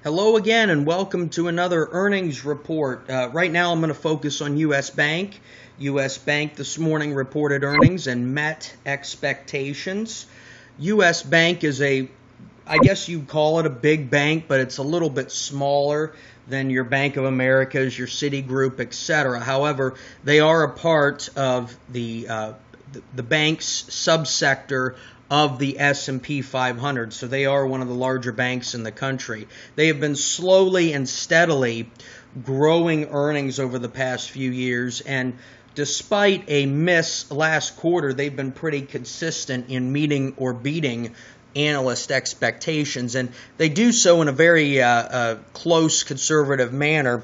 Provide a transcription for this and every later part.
Hello again and welcome to another earnings report. Right now I'm going to focus on U.S. Bank. U.S. Bank this morning reported earnings and met expectations. U.S. Bank is I guess you'd call it a big bank, but it's a little bit smaller than your Bank of America's, your Citigroup, etc. However, they are a part of the bank's subsector of the S&P 500, so they are one of the larger banks in the country. They have been slowly and steadily growing earnings over the past few years, and despite a miss last quarter, they've been pretty consistent in meeting or beating analyst expectations, and they do so in a very close, conservative manner.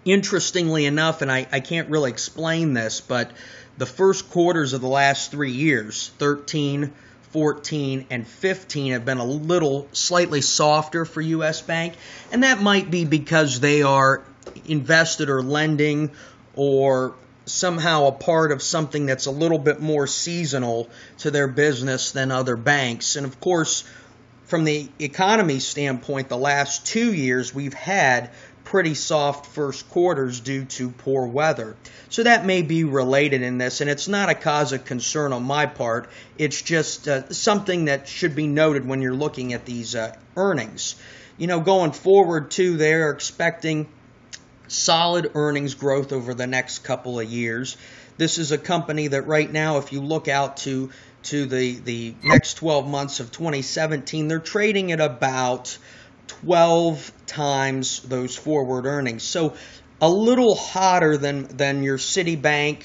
Interestingly enough, and I can't really explain this, but the first quarters of the last 3 years, 13, 14, and 15, have been a little slightly softer for U.S. Bank, and that might be because they are invested or lending or somehow a part of something that's a little bit more seasonal to their business than other banks. And of course, from the economy standpoint, the last 2 years we've had pretty soft first quarters due to poor weather. So that may be related in this, and it's not a cause of concern on my part. It's just something that should be noted when you're looking at these earnings. You know, going forward too, they're expecting solid earnings growth over the next couple of years. This is a company that right now, if you look out to the next 12 months of 2017, they're trading at about 12 times those forward earnings. So a little hotter than your Citibank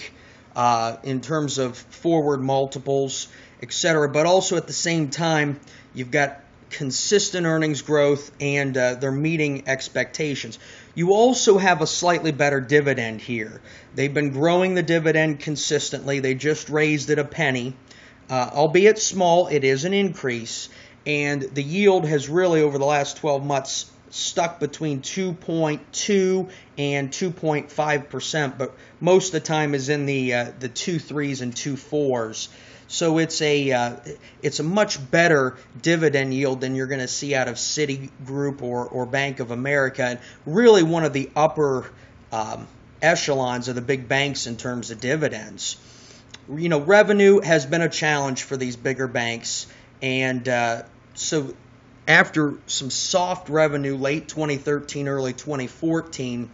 in terms of forward multiples, etc. But also at the same time, you've got consistent earnings growth and they're meeting expectations. You also have a slightly better dividend here. They've been growing the dividend consistently. They just raised it a penny. Albeit small, it is an increase. And the yield has really, over the last 12 months, stuck between 2.2 and 2.5%, but most of the time is in the 2.3s and 2.4s. So it's a much better dividend yield than you're going to see out of Citigroup or Bank of America, and really one of the upper echelons of the big banks in terms of dividends. You know, revenue has been a challenge for these bigger banks, and so after some soft revenue late 2013, early 2014,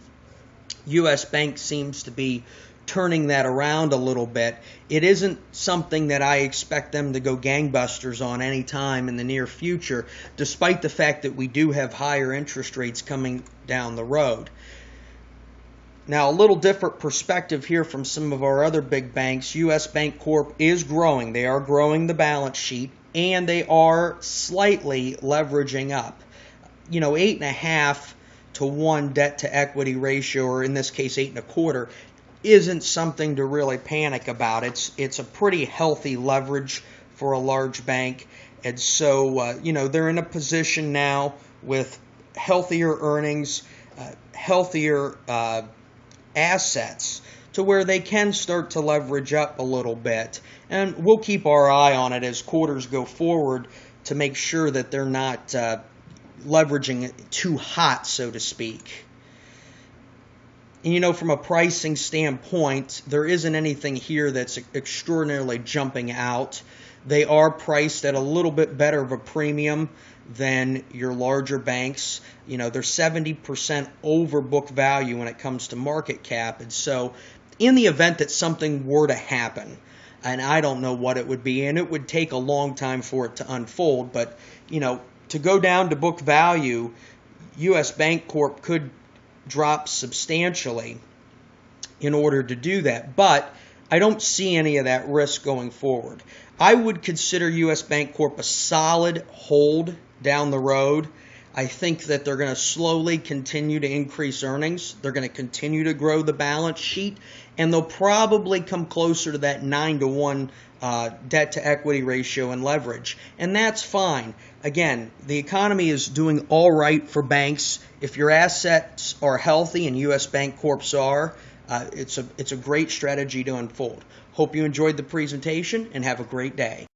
U.S. Bank seems to be turning that around a little bit. It isn't something that I expect them to go gangbusters on any time in the near future, despite the fact that we do have higher interest rates coming down the road. Now, a little different perspective here from some of our other big banks. U.S. Bank Corp is growing. They are growing the balance sheet, and they are slightly leveraging up. You know, 8.5 to 1 debt to equity ratio, or in this case 8.25, isn't something to really panic about. It's a pretty healthy leverage for a large bank, and so you know, they're in a position now with healthier earnings, healthier assets, to where they can start to leverage up a little bit. And we'll keep our eye on it as quarters go forward to make sure that they're not leveraging it too hot, so to speak. And you know, from a pricing standpoint, there isn't anything here that's extraordinarily jumping out. They are priced at a little bit better of a premium than your larger banks. You know, they're 70% over book value when it comes to market cap. And so in the event that something were to happen, and I don't know what it would be, and it would take a long time for it to unfold, but, you know, to go down to book value, U.S. Bank Corp could drop substantially in order to do that. But I don't see any of that risk going forward. I would consider U.S. Bank Corp a solid hold down the road. I think that they're going to slowly continue to increase earnings. They're going to continue to grow the balance sheet, and they'll probably come closer to that 9 to 1 debt to equity ratio and leverage. And that's fine. Again, the economy is doing all right for banks. If your assets are healthy, and U.S. Bank Corp's are, it's a great strategy to unfold. Hope you enjoyed the presentation and have a great day.